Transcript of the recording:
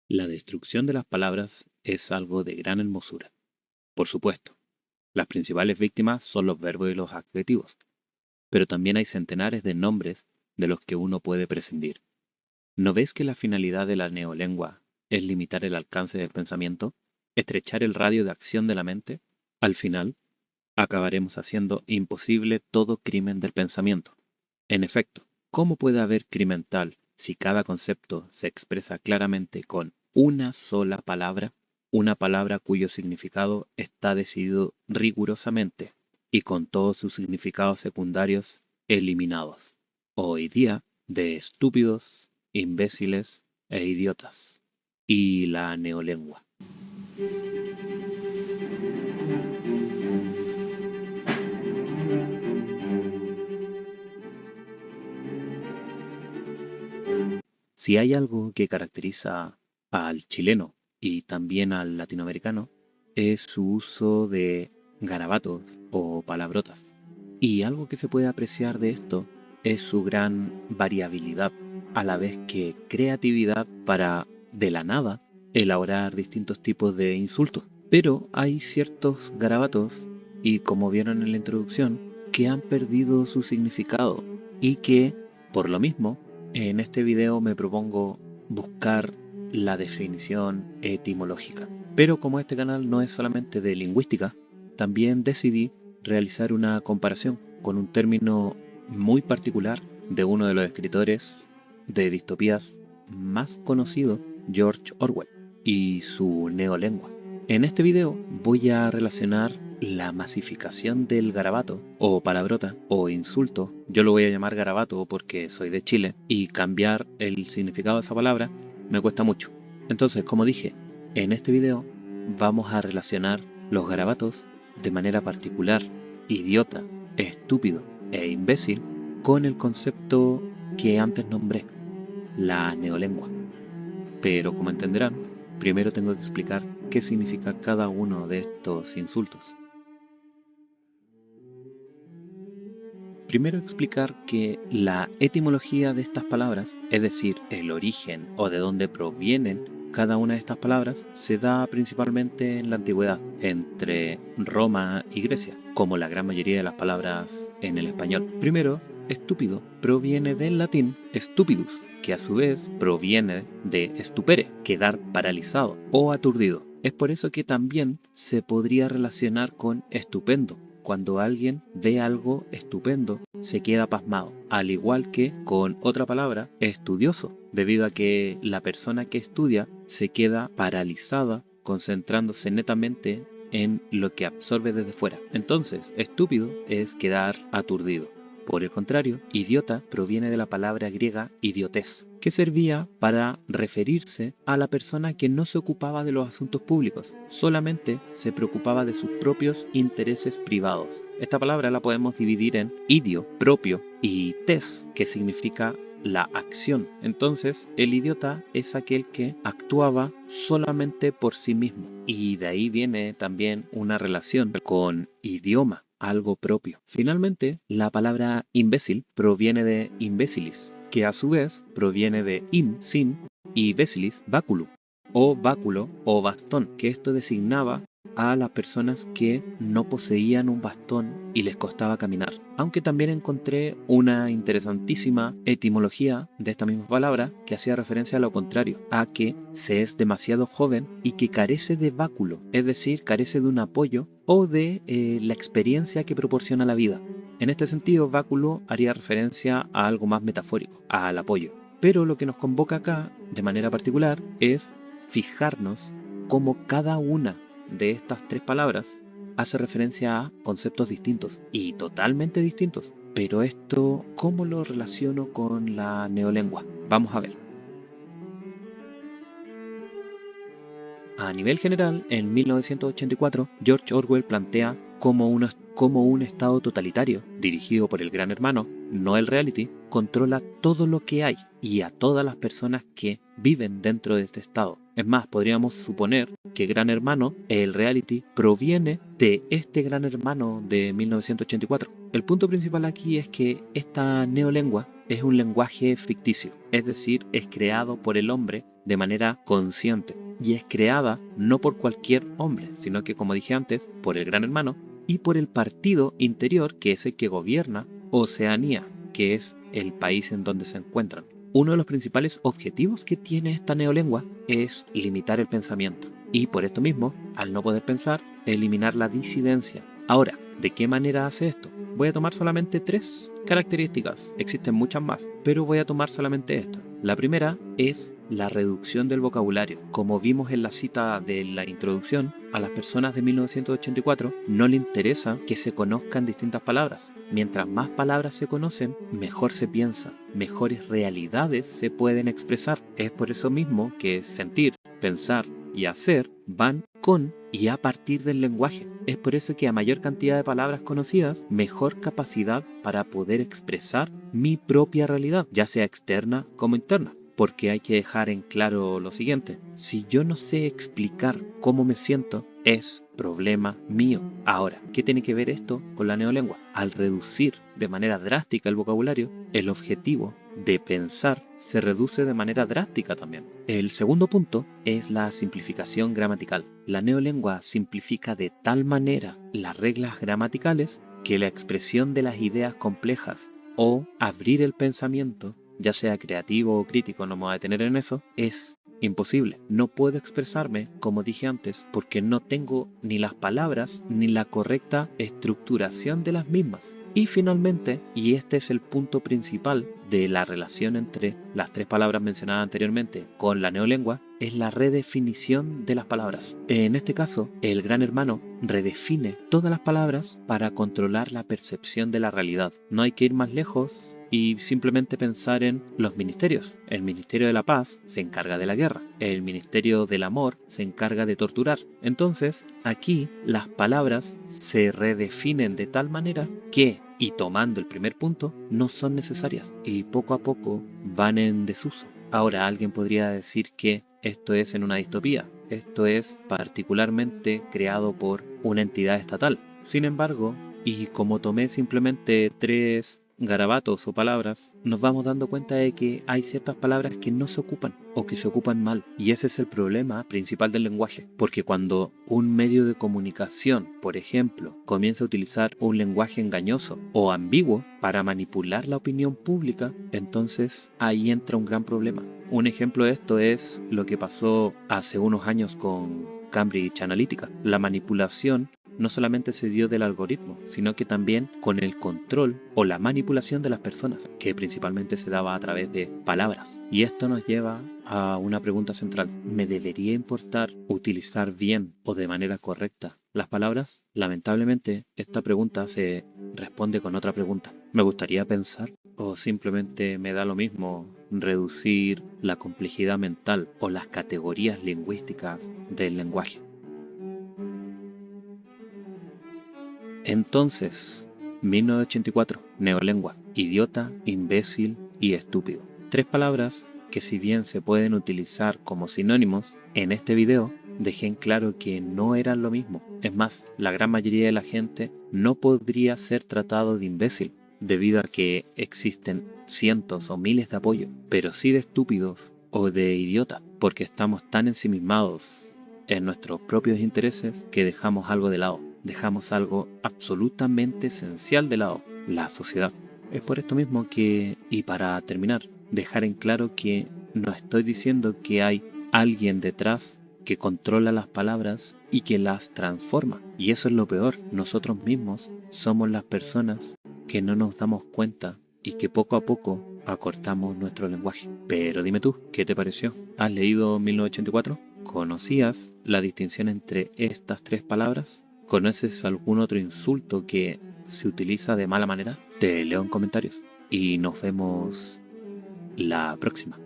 La destrucción de las palabras es algo de gran hermosura. Por supuesto, las principales víctimas son los verbos y los adjetivos, pero también hay centenares de nombres de los que uno puede prescindir. ¿No ves que la finalidad de la neolengua es limitar el alcance del pensamiento, estrechar el radio de acción de la mente? Al final, acabaremos haciendo imposible todo crimen del pensamiento. En efecto, ¿cómo puede haber crimen tal si cada concepto se expresa claramente con una sola palabra? Una palabra cuyo significado está decidido rigurosamente y con todos sus significados secundarios eliminados. Hoy día, de estúpidos, imbéciles e idiotas. Y la neolengua. Si hay algo que caracteriza al chileno y también al latinoamericano, es su uso de garabatos o palabrotas. Y algo que se puede apreciar de esto es su gran variabilidad, a la vez que creatividad para, de la nada, elaborar distintos tipos de insultos. Pero hay ciertos garabatos, y como vieron en la introducción, que han perdido su significado y que, por lo mismo, en este video me propongo buscar la definición etimológica. Pero como este canal no es solamente de lingüística, también decidí realizar una comparación con un término muy particular de uno de los escritores de distopías más conocido, George Orwell, y su neolengua. En este video voy a relacionar la masificación del garabato, o palabrota, o insulto, yo lo voy a llamar garabato porque soy de Chile, y cambiar el significado de esa palabra me cuesta mucho. Entonces, como dije, en este video vamos a relacionar los garabatos de manera particular, idiota, estúpido e imbécil, con el concepto que antes nombré, la neolengua. Pero como entenderán, primero tengo que explicar qué significa cada uno de estos insultos. Primero explicar que la etimología de estas palabras, es decir, el origen o de dónde provienen cada una de estas palabras, se da principalmente en la antigüedad, entre Roma y Grecia, como la gran mayoría de las palabras en el español. Primero, estúpido proviene del latín stupidus, que a su vez proviene de stupere, quedar paralizado o aturdido. Es por eso que también se podría relacionar con estupendo. Cuando alguien ve algo estupendo, se queda pasmado, al igual que con otra palabra, estudioso, debido a que la persona que estudia se queda paralizada, concentrándose netamente en lo que absorbe desde fuera. Entonces, estúpido es quedar aturdido. Por el contrario, idiota proviene de la palabra griega idiotes, que servía para referirse a la persona que no se ocupaba de los asuntos públicos, solamente se preocupaba de sus propios intereses privados. Esta palabra la podemos dividir en idio, propio, y tes, que significa la acción. Entonces, el idiota es aquel que actuaba solamente por sí mismo. Y de ahí viene también una relación con idioma, algo propio. Finalmente, la palabra imbécil proviene de imbécilis, que a su vez proviene de im, sin, y bécilis, báculo, o báculo o bastón, que esto designaba a las personas que no poseían un bastón y les costaba caminar. Aunque también encontré una interesantísima etimología de esta misma palabra que hacía referencia a lo contrario, a que se es demasiado joven y que carece de báculo, es decir, carece de un apoyo o de la experiencia que proporciona la vida. En este sentido, báculo haría referencia a algo más metafórico, al apoyo. Pero lo que nos convoca acá, de manera particular, es fijarnos cómo cada una de estas tres palabras hace referencia a conceptos distintos y totalmente distintos. Pero esto, ¿cómo lo relaciono con la neolengua? Vamos a ver. A nivel general, en 1984, George Orwell plantea como un estado totalitario, dirigido por el Gran Hermano, no el reality, controla todo lo que hay y a todas las personas que viven dentro de este estado. Es más, podríamos suponer que Gran Hermano, el reality, proviene de este Gran Hermano de 1984. El punto principal aquí es que esta neolengua es un lenguaje ficticio, es decir, es creado por el hombre de manera consciente y es creada no por cualquier hombre, sino que, como dije antes, por el Gran Hermano y por el partido interior, que es el que gobierna Oceanía, que es el país en donde se encuentran. Uno de los principales objetivos que tiene esta neolengua es limitar el pensamiento y por esto mismo, al no poder pensar, eliminar la disidencia. Ahora, ¿de qué manera hace esto? Voy a tomar solamente 3 características, existen muchas más, pero voy a tomar solamente esta. La primera es la reducción del vocabulario. Como vimos en la cita de la introducción, a las personas de 1984 no le interesa que se conozcan distintas palabras. Mientras más palabras se conocen, mejor se piensa, mejores realidades se pueden expresar. Es por eso mismo que sentir, pensar y hacer van con y a partir del lenguaje. Es por eso que a mayor cantidad de palabras conocidas, mejor capacidad para poder expresar mi propia realidad, ya sea externa como interna. Porque hay que dejar en claro lo siguiente: si yo no sé explicar cómo me siento, es problema mío. Ahora, ¿qué tiene que ver esto con la neolengua? Al reducir de manera drástica el vocabulario, el objetivo de pensar se reduce de manera drástica también. El segundo punto es la simplificación gramatical. La neolengua simplifica de tal manera las reglas gramaticales que la expresión de las ideas complejas o abrir el pensamiento, ya sea creativo o crítico, no me voy a detener en eso, es imposible. No puedo expresarme, como dije antes, porque no tengo ni las palabras ni la correcta estructuración de las mismas. Y finalmente, y este es el punto principal de la relación entre las 3 palabras mencionadas anteriormente con la neolengua, es la redefinición de las palabras. En este caso, el Gran Hermano redefine todas las palabras para controlar la percepción de la realidad. No hay que ir más lejos y simplemente pensar en los ministerios. El Ministerio de la Paz se encarga de la guerra. El Ministerio del Amor se encarga de torturar. Entonces, aquí las palabras se redefinen de tal manera que, y tomando el primer punto, no son necesarias y poco a poco van en desuso. Ahora, alguien podría decir que esto es en una distopía. Esto es particularmente creado por una entidad estatal. Sin embargo, y como tomé simplemente 3 garabatos o palabras, nos vamos dando cuenta de que hay ciertas palabras que no se ocupan o que se ocupan mal. Y ese es el problema principal del lenguaje. Porque cuando un medio de comunicación, por ejemplo, comienza a utilizar un lenguaje engañoso o ambiguo para manipular la opinión pública, entonces ahí entra un gran problema. Un ejemplo de esto es lo que pasó hace unos años con Cambridge Analytica. La manipulación no solamente se dio del algoritmo, sino que también con el control o la manipulación de las personas, que principalmente se daba a través de palabras. Y esto nos lleva a una pregunta central: ¿me debería importar utilizar bien o de manera correcta las palabras? Lamentablemente, esta pregunta se responde con otra pregunta: ¿me gustaría pensar o simplemente me da lo mismo reducir la complejidad mental o las categorías lingüísticas del lenguaje? Entonces, 1984, neolengua: idiota, imbécil y estúpido. 3 palabras que, si bien se pueden utilizar como sinónimos, en este video dejé en claro que no eran lo mismo. Es más, la gran mayoría de la gente no podría ser tratado de imbécil, debido a que existen cientos o miles de apoyos, pero sí de estúpidos o de idiota, porque estamos tan ensimismados en nuestros propios intereses que dejamos algo de lado. Dejamos algo absolutamente esencial de lado: la sociedad. Es por esto mismo que, y para terminar, dejar en claro que no estoy diciendo que hay alguien detrás que controla las palabras y que las transforma. Y eso es lo peor: nosotros mismos somos las personas que no nos damos cuenta y que poco a poco acortamos nuestro lenguaje. Pero dime tú, ¿qué te pareció? ¿Has leído 1984? ¿Conocías la distinción entre estas 3 palabras? ¿Conoces algún otro insulto que se utiliza de mala manera? Te leo en comentarios y nos vemos la próxima.